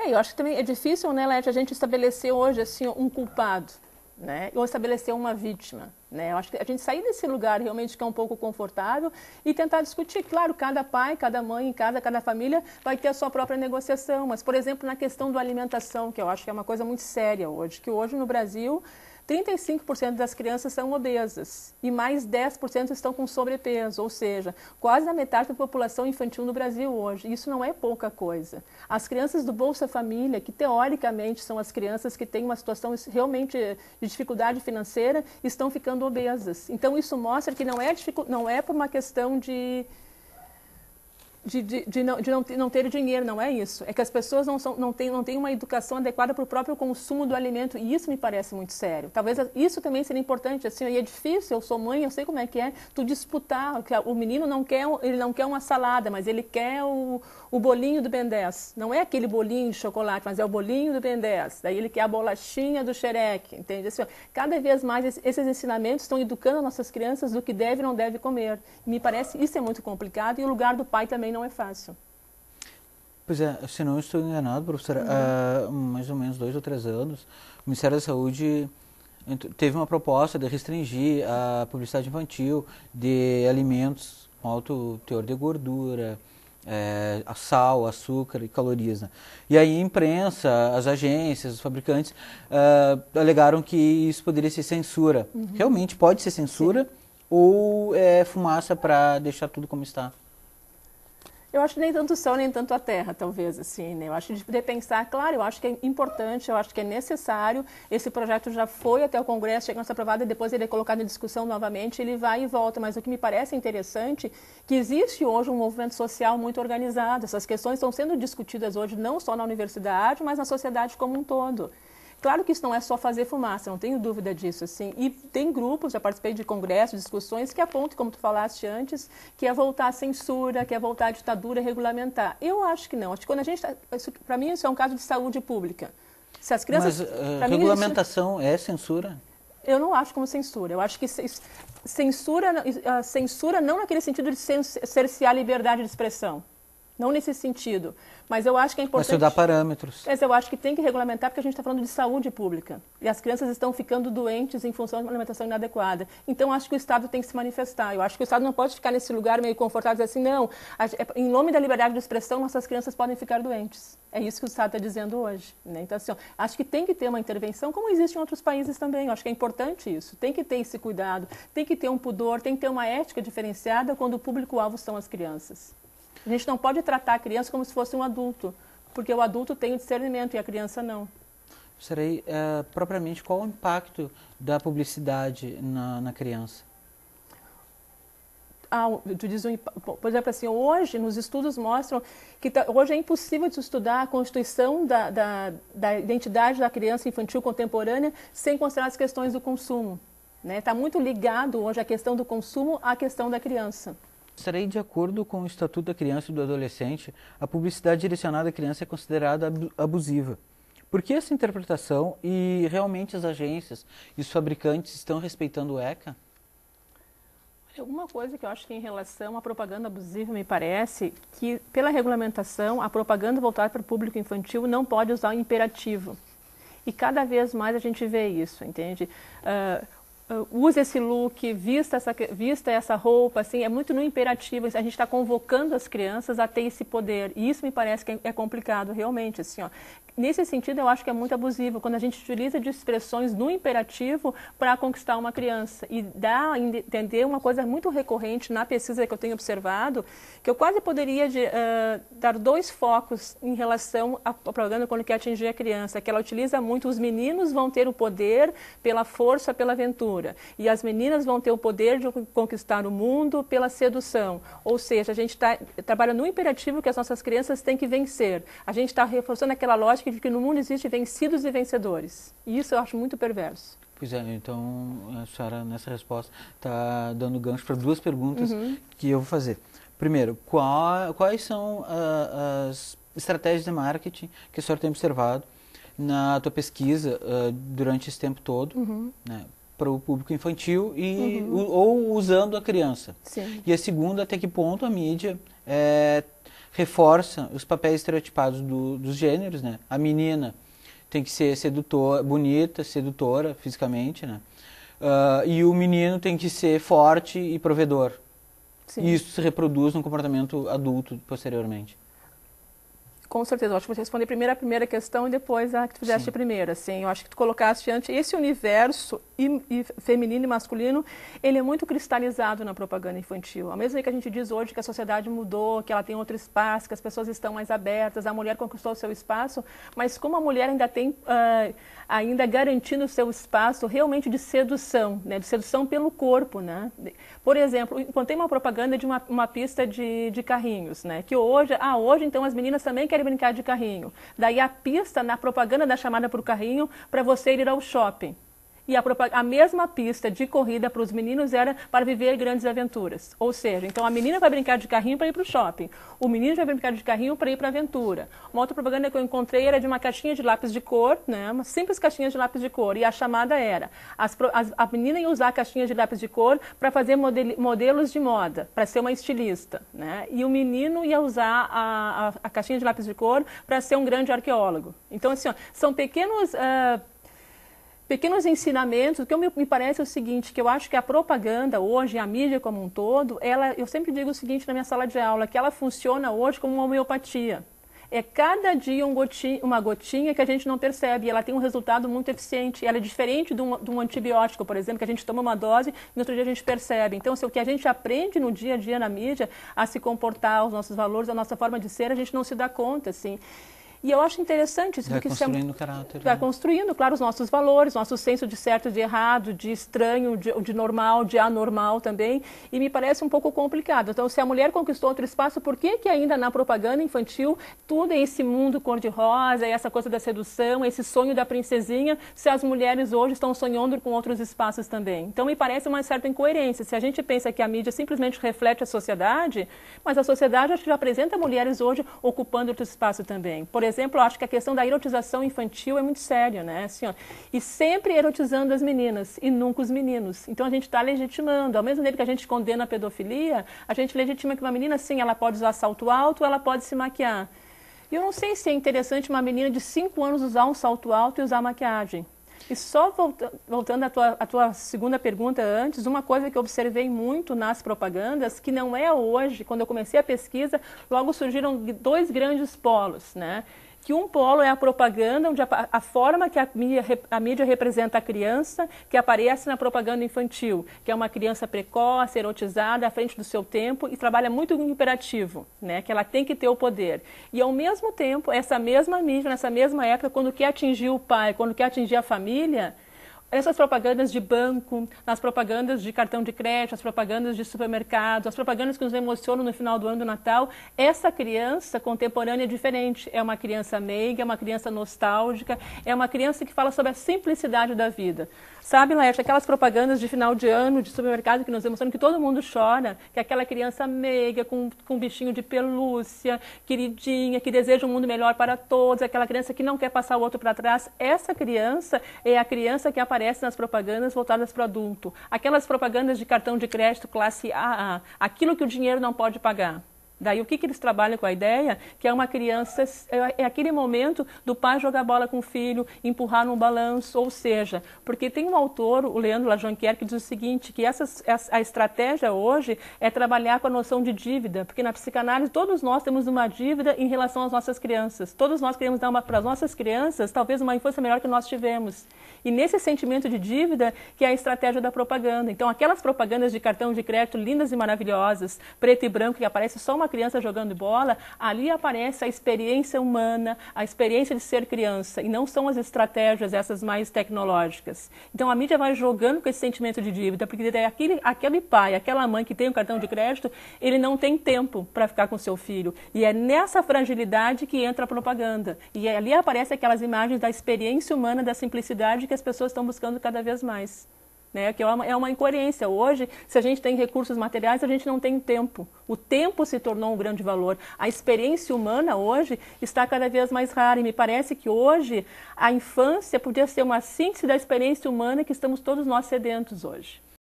Eu acho que também é difícil, né, Leti, a gente estabelecer hoje assim, um culpado, né, ou estabelecer uma vítima. Né? Eu acho que a gente sair desse lugar realmente que é um pouco confortável e tentar discutir. Claro, cada pai, cada mãe em casa, cada família vai ter a sua própria negociação. Mas, por exemplo, na questão da alimentação, que eu acho que é uma coisa muito séria hoje, que hoje no Brasil 35% das crianças são obesas e mais 10% estão com sobrepeso, ou seja, quase a metade da população infantil no Brasil hoje. Isso não é pouca coisa. As crianças do Bolsa Família, que teoricamente são as crianças que têm uma situação realmente de dificuldade financeira, estão ficando obesas. Então isso mostra que não é por uma questão de não ter dinheiro, não é isso. É que as pessoas não têm uma educação adequada para o próprio consumo do alimento, e isso me parece muito sério. Talvez isso também seria importante, assim, e é difícil, eu sou mãe, eu sei como é que é, tu disputar, o menino ele não quer uma salada, mas ele quer o bolinho do Ben 10. Não é aquele bolinho de chocolate, mas é o bolinho do Ben 10. Daí ele quer a bolachinha do xereque, entende? Assim, cada vez mais esses ensinamentos estão educando nossas crianças do que deve e não deve comer. Me parece isso é muito complicado, e o lugar do pai também não é fácil. Pois é, se não estou enganado, professora, há mais ou menos 2 ou 3 anos, o Ministério da Saúde teve uma proposta de restringir a publicidade infantil de alimentos com alto teor de gordura, sal, açúcar e calorias. Né? E aí a imprensa, as agências, os fabricantes alegaram que isso poderia ser censura. Realmente pode ser censura? Sim. Ou é fumaça para deixar tudo como está? Eu acho que nem tanto o céu, nem tanto a terra, talvez, assim, né? Eu acho que de poder pensar, claro, eu acho que é importante, eu acho que é necessário, esse projeto já foi até o Congresso, chegou a ser aprovado e depois ele é colocado em discussão novamente, ele vai e volta, mas o que me parece interessante, que existe hoje um movimento social muito organizado, essas questões estão sendo discutidas hoje não só na universidade, mas na sociedade como um todo. Claro que isso não é só fazer fumaça, não tenho dúvida disso, assim. E tem grupos, já participei de congressos, discussões que apontam, como tu falaste antes, que é voltar à censura, que é voltar à ditadura regulamentar. Eu acho que não. Acho que quando a gente para mim isso é um caso de saúde pública. Se as crianças, mas regulamentação é censura? Eu não acho como censura. Eu acho que censura não naquele sentido de cercear a liberdade de expressão. Não nesse sentido. Mas eu acho que é importante... Mas você dá parâmetros. Mas eu acho que tem que regulamentar porque a gente está falando de saúde pública. E as crianças estão ficando doentes em função de uma alimentação inadequada. Então, acho que o Estado tem que se manifestar. Eu acho que o Estado não pode ficar nesse lugar meio confortável e dizer assim, não, em nome da liberdade de expressão, nossas crianças podem ficar doentes. É isso que o Estado está dizendo hoje. Né? Então, assim, acho que tem que ter uma intervenção, como existe em outros países também. Eu acho que é importante isso. Tem que ter esse cuidado, tem que ter um pudor, tem que ter uma ética diferenciada quando o público-alvo são as crianças. A gente não pode tratar a criança como se fosse um adulto, porque o adulto tem o discernimento e a criança não. Serei, propriamente, qual o impacto da publicidade na criança? Por exemplo, assim, hoje, nos estudos mostram que hoje é impossível de estudar a constituição da identidade da criança infantil contemporânea sem considerar as questões do consumo. Está muito ligado hoje a questão do consumo à questão da criança. Estarei de acordo com o Estatuto da Criança e do Adolescente, a publicidade direcionada à criança é considerada abusiva. Por que essa interpretação e realmente as agências e os fabricantes estão respeitando o ECA? Uma coisa que eu acho que em relação à propaganda abusiva me parece que, pela regulamentação, a propaganda voltada para o público infantil não pode usar o imperativo. E cada vez mais a gente vê isso, entende? Use esse look, vista essa roupa, assim, é muito no imperativo, a gente está convocando as crianças a ter esse poder, e isso me parece que é complicado, realmente, assim, ó. Nesse sentido, eu acho que é muito abusivo, quando a gente utiliza de expressões no imperativo para conquistar uma criança, e dá a entender uma coisa muito recorrente na pesquisa que eu tenho observado, que eu quase poderia dar 2 focos em relação à propaganda quando quer atingir a criança, que ela utiliza muito, os meninos vão ter o poder pela força, pela aventura, e as meninas vão ter o poder de conquistar o mundo pela sedução. Ou seja, a gente trabalha no imperativo que as nossas crianças têm que vencer. A gente está reforçando aquela lógica de que no mundo existe vencidos e vencedores. E isso eu acho muito perverso. Pois é, então a senhora nessa resposta está dando gancho para 2 perguntas que eu vou fazer. Primeiro, quais são as estratégias de marketing que a senhora tem observado na tua pesquisa durante esse tempo todo, né, para o público infantil ou usando a criança? Sim. E a segunda, até que ponto a mídia reforça os papéis estereotipados dos gêneros, né? A menina tem que ser bonita, sedutora fisicamente, né? E o menino tem que ser forte e provedor. Sim. E isso se reproduz no comportamento adulto posteriormente. Com certeza, eu acho que você respondeu primeiro a primeira questão e depois a que tu fizeste a primeira. Assim, eu acho que tu colocaste antes esse universo feminino e masculino, ele é muito cristalizado na propaganda infantil. Ao mesmo tempo que a gente diz hoje que a sociedade mudou, que ela tem outro espaço, que as pessoas estão mais abertas, a mulher conquistou o seu espaço, mas como a mulher ainda tem, ainda garantindo o seu espaço realmente de sedução, né, de sedução pelo corpo, né? Por exemplo, encontrei uma propaganda de uma pista de carrinhos, né, que hoje então as meninas também querem brincar de carrinho. Daí a pista, na propaganda da chamada para o carrinho, para você ir ao shopping. E a mesma pista de corrida para os meninos era para viver grandes aventuras. Ou seja, então a menina vai brincar de carrinho para ir para o shopping. O menino vai brincar de carrinho para ir para a aventura. Uma outra propaganda que eu encontrei era de uma caixinha de lápis de cor, né? Uma simples caixinha de lápis de cor. E a chamada era, a menina ia usar a caixinha de lápis de cor para fazer modelos de moda, para ser uma estilista, né? E o menino ia usar a caixinha de lápis de cor para ser um grande arqueólogo. Então, assim, ó, são pequenos ensinamentos. O que me parece é o seguinte, que eu acho que a propaganda hoje, a mídia como um todo, eu sempre digo o seguinte na minha sala de aula, que ela funciona hoje como uma homeopatia. É cada dia uma gotinha que a gente não percebe, e ela tem um resultado muito eficiente. Ela é diferente de um antibiótico, por exemplo, que a gente toma uma dose e no outro dia a gente percebe. Então, o que a gente aprende no dia a dia na mídia, a se comportar, os nossos valores, a nossa forma de ser, a gente não se dá conta, assim. E eu acho interessante isso. Vai construindo o caráter. Vai construindo, claro, os nossos valores, nosso senso de certo e de errado, de estranho, de normal, de anormal também. E me parece um pouco complicado. Então, se a mulher conquistou outro espaço, por que ainda na propaganda infantil tudo é esse mundo cor-de-rosa, essa coisa da sedução, esse sonho da princesinha, se as mulheres hoje estão sonhando com outros espaços também? Então, me parece uma certa incoerência. Se a gente pensa que a mídia simplesmente reflete a sociedade, mas a sociedade acho que já apresenta mulheres hoje ocupando outro espaço também. Por exemplo, eu acho que a questão da erotização infantil é muito séria, né? Assim, ó, e sempre erotizando as meninas e nunca os meninos. Então a gente está legitimando. Ao mesmo tempo que a gente condena a pedofilia, a gente legitima que uma menina, sim, ela pode usar salto alto, ela pode se maquiar. E eu não sei se é interessante uma menina de 5 anos usar um salto alto e usar maquiagem. E só voltando à tua segunda pergunta antes, uma coisa que eu observei muito nas propagandas, que não é hoje, quando eu comecei a pesquisa, logo surgiram 2 grandes polos, né? Que um polo é a propaganda, onde a forma que a mídia representa a criança, que aparece na propaganda infantil, que é uma criança precoce, erotizada, à frente do seu tempo e trabalha muito no imperativo, né? Que ela tem que ter o poder. E, ao mesmo tempo, essa mesma mídia, nessa mesma época, quando quer atingir o pai, quando quer atingir a família, essas propagandas de banco, nas propagandas de cartão de crédito, as propagandas de supermercados, as propagandas que nos emocionam no final do ano do Natal, essa criança contemporânea é diferente. É uma criança meiga, é uma criança nostálgica, é uma criança que fala sobre a simplicidade da vida. Sabe, Laerte, aquelas propagandas de final de ano, de supermercado que nos emocionam, que todo mundo chora, que é aquela criança meiga, com um bichinho de pelúcia, queridinha, que deseja um mundo melhor para todos, aquela criança que não quer passar o outro para trás. Essa criança é a criança que aparece nas propagandas voltadas para o adulto. Aquelas propagandas de cartão de crédito classe AA, aquilo que o dinheiro não pode pagar. Daí o que eles trabalham com a ideia? Que é uma criança, é aquele momento do pai jogar bola com o filho, empurrar num balanço, ou seja, porque tem um autor, o Leandro Lajonquière, que diz o seguinte, que a estratégia hoje é trabalhar com a noção de dívida, porque na psicanálise todos nós temos uma dívida em relação às nossas crianças. Todos nós queremos dar para as nossas crianças talvez uma infância melhor que nós tivemos. E nesse sentimento de dívida que é a estratégia da propaganda. Então aquelas propagandas de cartão de crédito lindas e maravilhosas, preto e branco, que aparece só uma criança jogando bola, ali aparece a experiência humana, a experiência de ser criança, e não são as estratégias essas mais tecnológicas. Então a mídia vai jogando com esse sentimento de dívida, porque daí aquele pai, aquela mãe que tem um cartão de crédito, ele não tem tempo para ficar com seu filho. E é nessa fragilidade que entra a propaganda. E ali aparecem aquelas imagens da experiência humana, da simplicidade que as pessoas estão buscando cada vez mais. Né, que é uma incoerência. Hoje, se a gente tem recursos materiais, a gente não tem tempo. O tempo se tornou um grande valor. A experiência humana hoje está cada vez mais rara. E me parece que hoje a infância podia ser uma síntese da experiência humana que estamos todos nós sedentos hoje.